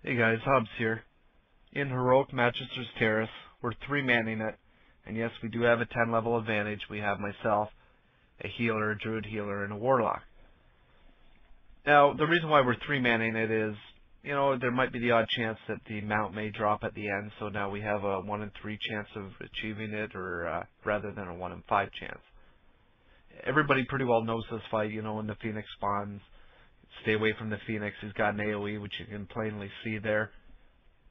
Hey guys, Hobbs here. In Heroic Manchester's Terrace, we're 3-manning it, and yes, we do have a 10 level advantage. We have myself, a healer, a druid healer, and a warlock. Now, the reason why we're 3-manning it is, there might be the odd chance that the mount may drop at the end, so now we have a 1 in 3 chance of achieving it, or rather than a 1 in 5 chance. Everybody pretty well knows this fight, when the Phoenix spawns. Stay away from the Phoenix. He's got an AoE, which you can plainly see there.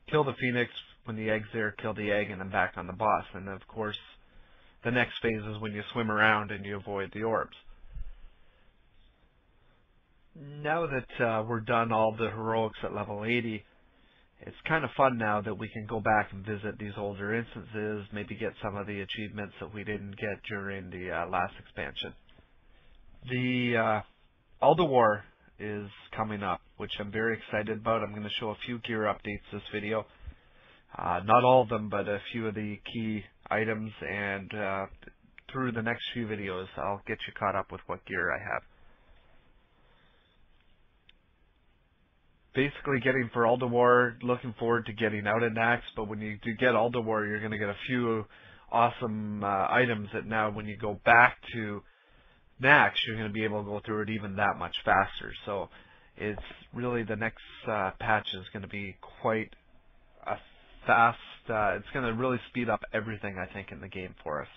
Kill the Phoenix when the egg's there, kill the egg, and then back on the boss. And of course, the next phase is when you swim around and you avoid the orbs. Now that we're done all the heroics at level 80, it's kind of fun now that we can go back and visit these older instances, maybe get some of the achievements that we didn't get during the last expansion. The Ulduar is coming up, which I'm very excited about. I'm going to show a few gear updates this video. Not all of them, but a few of the key items, and through the next few videos I'll get you caught up with what gear I have. Basically getting for Ulduar, looking forward to getting out of Nax, but when you do get Ulduar, you're going to get a few awesome items that now when you go back to Nax, you're going to be able to go through it even that much faster. So it's really, the next patch is going to be quite a fast, it's going to really speed up everything, I think, in the game for us.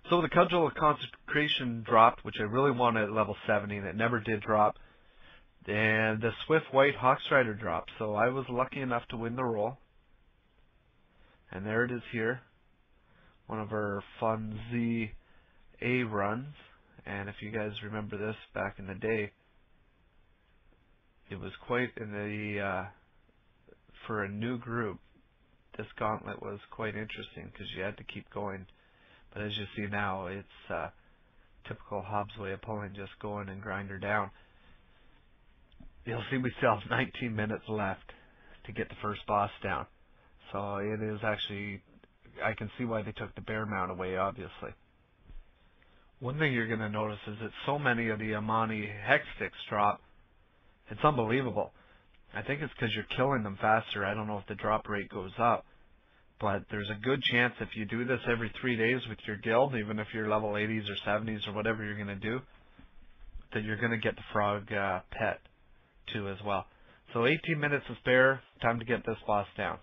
So the Cudgel of Consecration dropped, which I really wanted at level 70, and it never did drop. And the Swift White Hawkstrider dropped, so I was lucky enough to win the roll. And there it is here, one of our fun ZA runs. And if you guys remember this back in the day, it was quite in the for a new group, this gauntlet was quite interesting because you had to keep going. But as you see now, it's typical Hobbs way of pulling, just going and grind her down. You'll see we still have 19 minutes left to get the first boss down. So it is actually, I can see why they took the bear mount away, obviously. One thing you're going to notice is that so many of the Amani hex sticks drop. It's unbelievable. I think it's because you're killing them faster. I don't know if the drop rate goes up. But there's a good chance if you do this every 3 days with your guild, even if you're level 80s or 70s or whatever you're going to do, that you're going to get the frog pet too as well. So 18 minutes is spare. Time to get this boss down.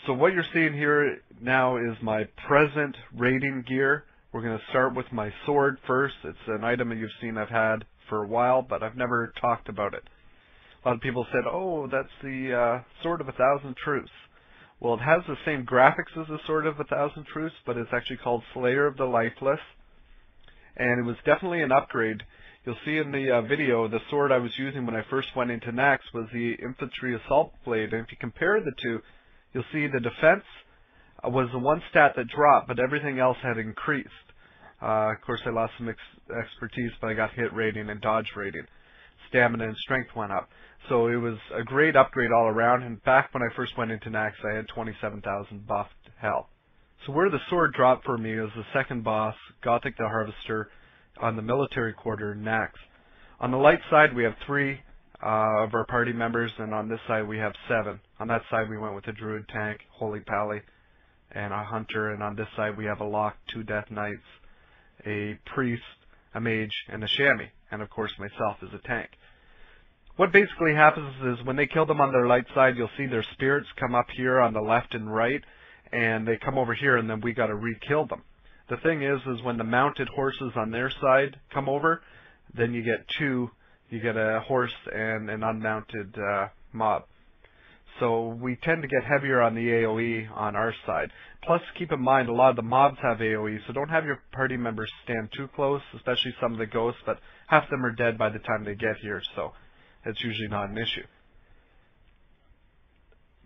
So what you're seeing here now is my present raiding gear. We're going to start with my sword first. It's an item that you've seen I've had for a while, but I've never talked about it. A lot of people said, oh, that's the Sword of 1,000 Truths. Well, it has the same graphics as the Sword of 1,000 Truths, but it's actually called Slayer of the Lifeless. And it was definitely an upgrade. You'll see in the video, the sword I was using when I first went into Nax was the Infantry Assault Blade. And if you compare the two, you'll see the defense was the one stat that dropped, but everything else had increased. Of course, I lost some expertise, but I got hit rating and dodge rating. Stamina and strength went up. So it was a great upgrade all around. And back when I first went into Nax, I had 27,000 buffed health. So where the sword dropped for me is the second boss, Gothic the Harvester, on the military quarter, Nax. On the light side, we have 3 of our party members, and on this side, we have 7. On that side, we went with a druid tank, Holy Pally, and a hunter, and on this side, we have a lock, 2 death knights, a priest, a mage, and a chamois, and of course, myself as a tank. What basically happens is when they kill them on their light side, you'll see their spirits come up here on the left and right, and they come over here, and then we got to re-kill them. The thing is when the mounted horses on their side come over, then you get 2. You get a horse and an unmounted mob. So we tend to get heavier on the AoE on our side. Plus, keep in mind, a lot of the mobs have AoE, so don't have your party members stand too close, especially some of the ghosts, but half of them are dead by the time they get here, so it's usually not an issue.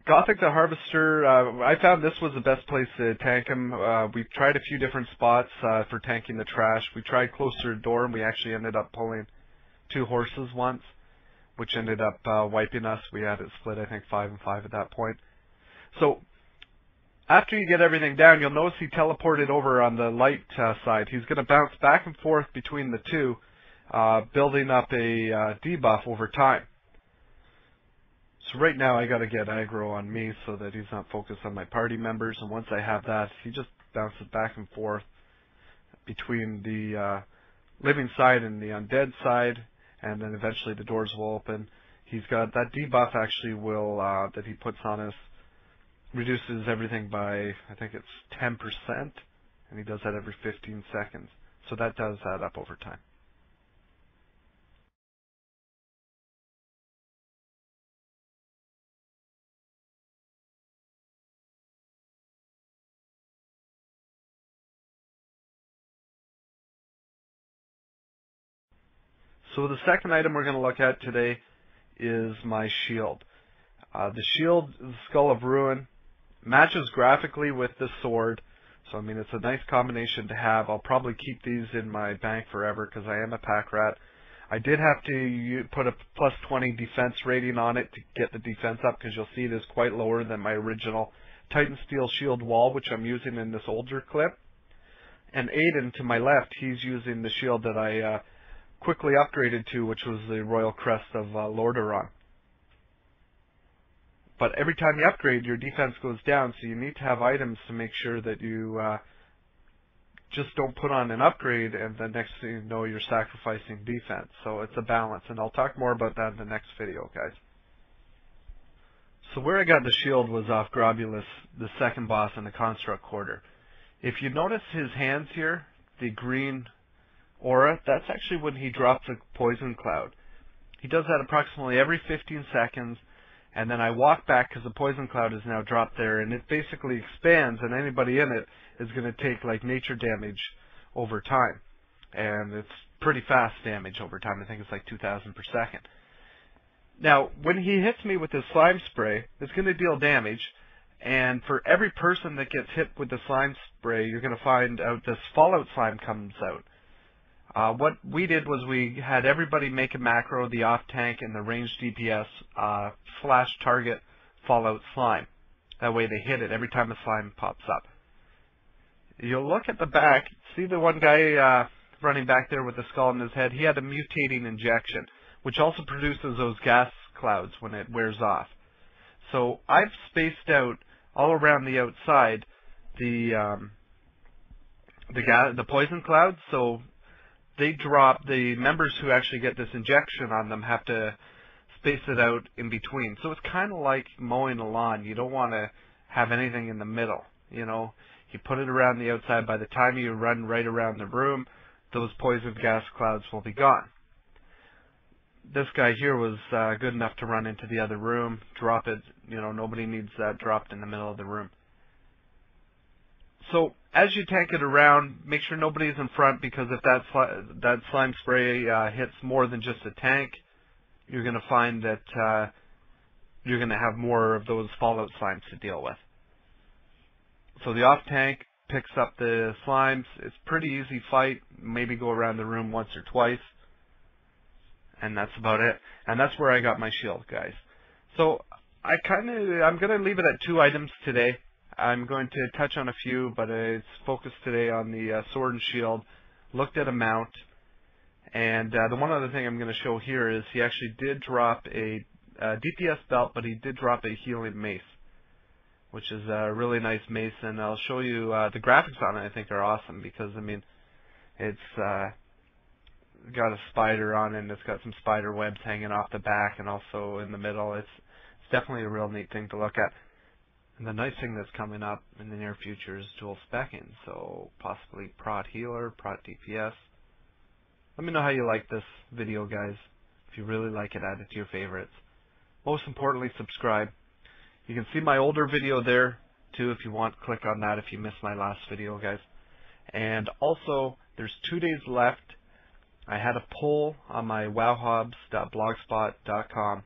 Gothic the Harvester, I found this was the best place to tank him. We've tried a few different spots for tanking the trash. We tried closer to the door, and we actually ended up pulling 2 horses once, which ended up wiping us. We had it split, I think, 5 and 5 at that point. So after you get everything down, you'll notice he teleported over on the light side. He's going to bounce back and forth between the two, building up a debuff over time. So right now I got to get aggro on me so that he's not focused on my party members. And once I have that, he just bounces back and forth between the living side and the undead side, and then eventually the doors will open. He's got that debuff actually will that he puts on us, reduces everything by, I think it's 10%, and he does that every 15 seconds. So that does add up over time. So the second item we're going to look at today is my shield. The shield, the Skull of Ruin, matches graphically with the sword. So, I mean, it's a nice combination to have. I'll probably keep these in my bank forever because I am a pack rat. I did have to put a plus 20 defense rating on it to get the defense up because you'll see it is quite lower than my original Titan Steel Shield wall, which I'm using in this older clip. And Aiden, to my left, he's using the shield that I quickly upgraded to, which was the Royal Crest of Lordaeron. But every time you upgrade, your defense goes down, so you need to have items to make sure that you just don't put on an upgrade and the next thing you know you're sacrificing defense. So it's a balance, and I'll talk more about that in the next video, guys. So where I got the shield was off Grobulus, the second boss in the Construct Quarter. If you notice his hands here, the green aura, that's actually when he drops a poison cloud. He does that approximately every 15 seconds, and then I walk back because the poison cloud is now dropped there, and it basically expands, and anybody in it is going to take like nature damage over time. And it's pretty fast damage over time. I think it's like 2,000 per second. Now, when he hits me with his slime spray, it's going to deal damage, and for every person that gets hit with the slime spray, you're going to find out this fallout slime comes out. What we did was we had everybody make a macro, the off tank and the ranged DPS slash target fallout slime. That way they hit it every time a slime pops up. You'll look at the back, see the one guy running back there with the skull in his head, he had a mutating injection, which also produces those gas clouds when it wears off. So I've spaced out all around the outside the poison clouds, so they drop, the members who actually get this injection on them have to space it out in between. So it's kind of like mowing a lawn. You don't want to have anything in the middle, you know. You put it around the outside. By the time you run right around the room, those poison gas clouds will be gone. This guy here was good enough to run into the other room, drop it. You know, nobody needs that dropped in the middle of the room. So as you tank it around, make sure nobody's in front, because if that slime spray hits more than just a tank, you're going to find that you're going to have more of those fallout slimes to deal with. So the off tank picks up the slimes. It's a pretty easy fight. Maybe go around the room once or twice, and that's about it. And that's where I got my shield, guys. So I'm going to leave it at 2 items today. I'm going to touch on a few, but it's focused today on the sword and shield. Looked at a mount, and the one other thing I'm going to show here is he actually did drop a DPS belt, but he did drop a healing mace, which is a really nice mace, and I'll show you the graphics on it. I think are awesome because, I mean, it's got a spider on it, and it's got some spider webs hanging off the back and also in the middle. It's definitely a real neat thing to look at. And the nice thing that's coming up in the near future is dual specking, so possibly prot healer, prot DPS. Let me know how you like this video, guys. If you really like it, add it to your favorites. Most importantly, subscribe. You can see my older video there, too, if you want. Click on that if you missed my last video, guys. And also, there's 2 days left. I had a poll on my wowhobbs.blogspot.com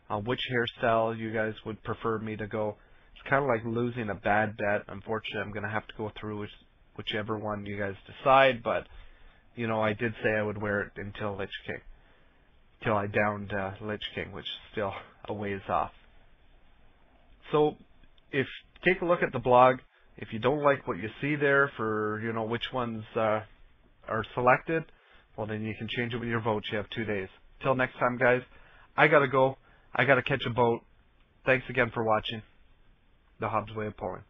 on which hairstyle you guys would prefer me to go. It's kind of like losing a bad bet. Unfortunately, I'm going to have to go through whichever one you guys decide. But, you know, I did say I would wear it until Lich King. Till I downed Lich King, which is still a ways off. So, take a look at the blog. If you don't like what you see there for, you know, which ones are selected, well, then you can change it with your vote. You have 2 days. Till next time, guys, I got to go. I got to catch a boat. Thanks again for watching The Hobbs Way of Pulling.